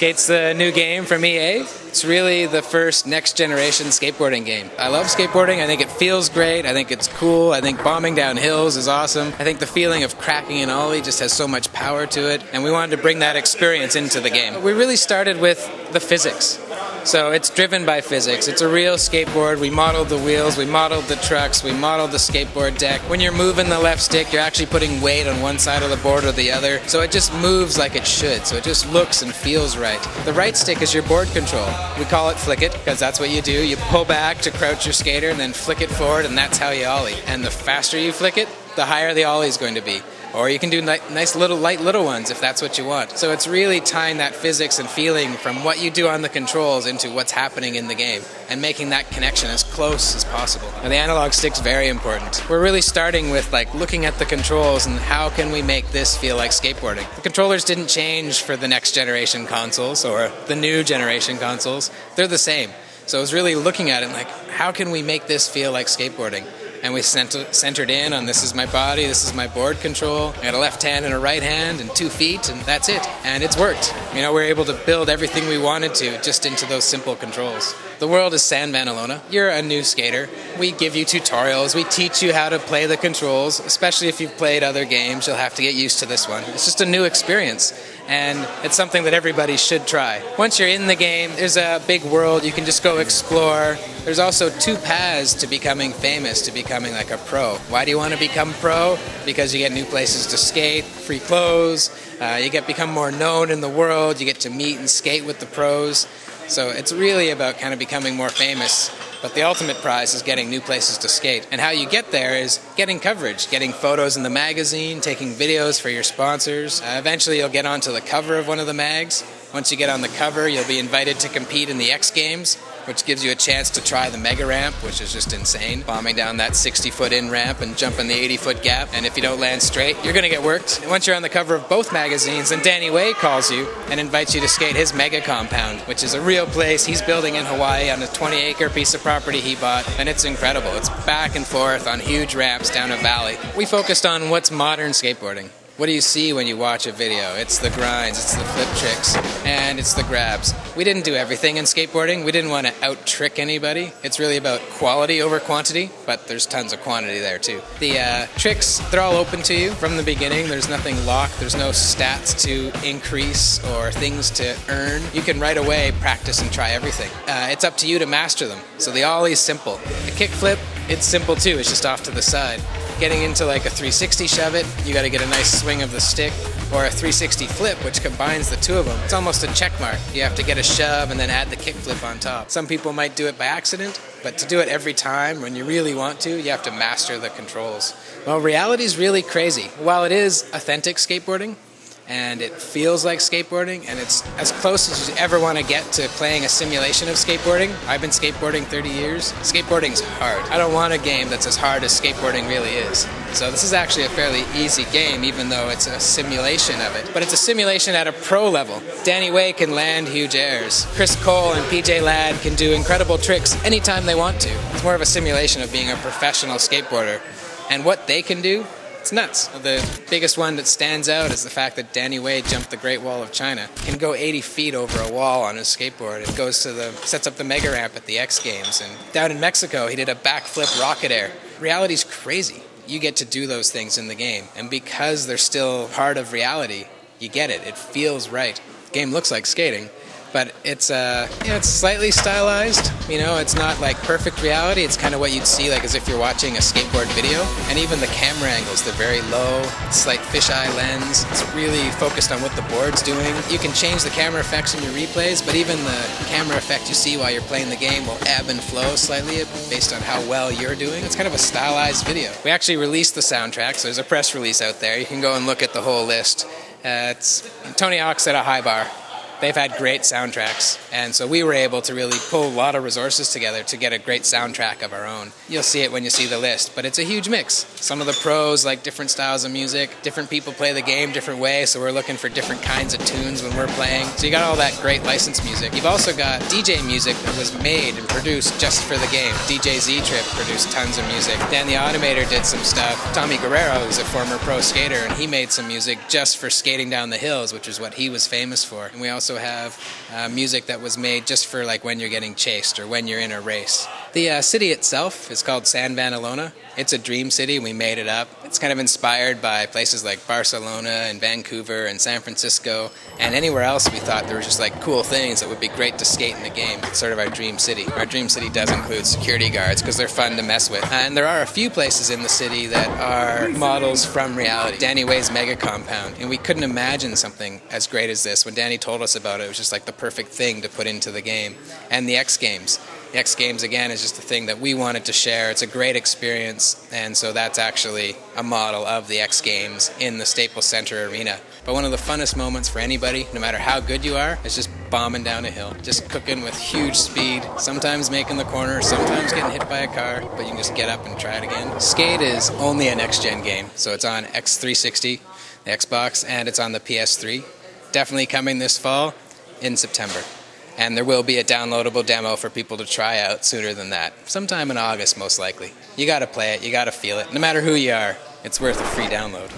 Skate's the new game from EA. It's really the first next-generation skateboarding game. I love skateboarding. I think it feels great. I think it's cool. I think bombing down hills is awesome. I think the feeling of cracking an ollie just has so much power to it, and we wanted to bring that experience into the game. We really started with the physics. So it's driven by physics. It's a real skateboard. We modeled the wheels, we modeled the trucks, we modeled the skateboard deck. When you're moving the left stick, you're actually putting weight on one side of the board or the other. So it just moves like it should. So it just looks and feels right. The right stick is your board control. We call it flick it because that's what you do. You pull back to crouch your skater and then flick it forward, and that's how you ollie. And the faster you flick it, the higher the ollie is going to be. Or you can do nice little light little ones if that's what you want. So it's really tying that physics and feeling from what you do on the controls into what's happening in the game and making that connection as close as possible. And the analog stick's very important. We're really starting with looking at the controls and how can we make this feel like skateboarding. The controllers didn't change for the next generation consoles or the new generation consoles. They're the same. So it was really looking at it like, how can we make this feel like skateboarding? And we centered in on this is my body, this is my board control. I got a left hand and a right hand and 2 feet, and that's it. And it's worked. You know, we're able to build everything we wanted to just into those simple controls. The world is San Manalona. You're a new skater. We give you tutorials. We teach you how to play the controls. Especially if you've played other games, you'll have to get used to this one. It's just a new experience. And it's something that everybody should try. Once you're in the game, there's a big world. You can just go explore. There's also 2 paths to becoming famous, to becoming like a pro. Why do you want to become pro? Because you get new places to skate, free clothes, you become more known in the world, you get to meet and skate with the pros. So it's really about kind of becoming more famous. But the ultimate prize is getting new places to skate. And how you get there is getting coverage, getting photos in the magazine, taking videos for your sponsors. Eventually you'll get onto the cover of one of the mags. Once you get on the cover, you'll be invited to compete in the X Games, which gives you a chance to try the mega ramp, which is just insane. Bombing down that 60-foot in ramp and jumping the 80-foot gap. And if you don't land straight, you're going to get worked. And once you're on the cover of both magazines, then Danny Way calls you and invites you to skate his mega compound, which is a real place he's building in Hawaii on a 20-acre piece of property he bought. And it's incredible. It's back and forth on huge ramps down a valley. We focused on what's modern skateboarding. What do you see when you watch a video? It's the grinds, it's the flip tricks, and it's the grabs. We didn't do everything in skateboarding. We didn't want to out-trick anybody. It's really about quality over quantity, but there's tons of quantity there too. The tricks, they're all open to you from the beginning. There's nothing locked. There's no stats to increase or things to earn. You can right away practice and try everything. It's up to you to master them. So the ollie's simple. The kickflip, it's simple too. It's just off to the side. Getting into like a 360 shove it, you got to get a nice swing of the stick, or a 360 flip, which combines the two of them. It's almost a check mark. You have to get a shove and then add the kick flip on top. Some people might do it by accident, but to do it every time when you really want to, you have to master the controls. Well, reality's really crazy. While it is authentic skateboarding, and it feels like skateboarding, and it's as close as you ever want to get to playing a simulation of skateboarding. I've been skateboarding 30 years. Skateboarding's hard. I don't want a game that's as hard as skateboarding really is. So this is actually a fairly easy game, even though it's a simulation of it. But it's a simulation at a pro level. Danny Way can land huge airs. Chris Cole and PJ Ladd can do incredible tricks anytime they want to. It's more of a simulation of being a professional skateboarder. And what they can do, it's nuts. The biggest one that stands out is the fact that Danny Way jumped the Great Wall of China. He can go 80 feet over a wall on his skateboard. It goes to sets up the mega ramp at the X Games. And down in Mexico, he did a backflip rocket air. Reality's crazy. You get to do those things in the game. And because they're still part of reality, you get it. It feels right. The game looks like skating, but it's it's slightly stylized. You know, it's not like perfect reality. It's kind of what you'd see like as if you're watching a skateboard video. And even the camera angles, they're very low, slight fisheye lens. It's really focused on what the board's doing. You can change the camera effects in your replays, but even the camera effect you see while you're playing the game will ebb and flow slightly based on how well you're doing. It's kind of a stylized video. We actually released the soundtrack, so there's a press release out there. You can go and look at the whole list. It's Tony Hawk's at a high bar. They've had great soundtracks, and so we were able to really pull a lot of resources together to get a great soundtrack of our own. You'll see it when you see the list, but it's a huge mix. Some of the pros like different styles of music, different people play the game different ways, so we're looking for different kinds of tunes when we're playing. So you got all that great licensed music. You've also got DJ music that was made and produced just for the game. DJ Z-Trip produced tons of music. Dan the Automator did some stuff. Tommy Guerrero, who's a former pro skater, and he made some music just for skating down the hills, which is what he was famous for. And we also also have music that was made just for like when you're getting chased or when you're in a race. The city itself is called San Vanelona. It's a dream city. We made it up. It's kind of inspired by places like Barcelona and Vancouver and San Francisco and anywhere else we thought there were just like cool things that would be great to skate in the game. It's sort of our dream city. Our dream city does include security guards because they're fun to mess with. And there are a few places in the city that are models from reality. Danny Way's Mega Compound. And we couldn't imagine something as great as this. When Danny told us about it, it was just like the perfect thing to put into the game. And the X Games. The X Games, again, is just the thing that we wanted to share. It's a great experience, and so that's actually a model of the X Games in the Staples Center Arena. But one of the funnest moments for anybody, no matter how good you are, is just bombing down a hill. Just cooking with huge speed, sometimes making the corner, sometimes getting hit by a car, but you can just get up and try it again. Skate is only a next-gen game, so it's on X360, the Xbox, and it's on the PS3. Definitely coming this fall in September. And there will be a downloadable demo for people to try out sooner than that. Sometime in August, most likely. You gotta play it, you gotta feel it. No matter who you are, it's worth a free download.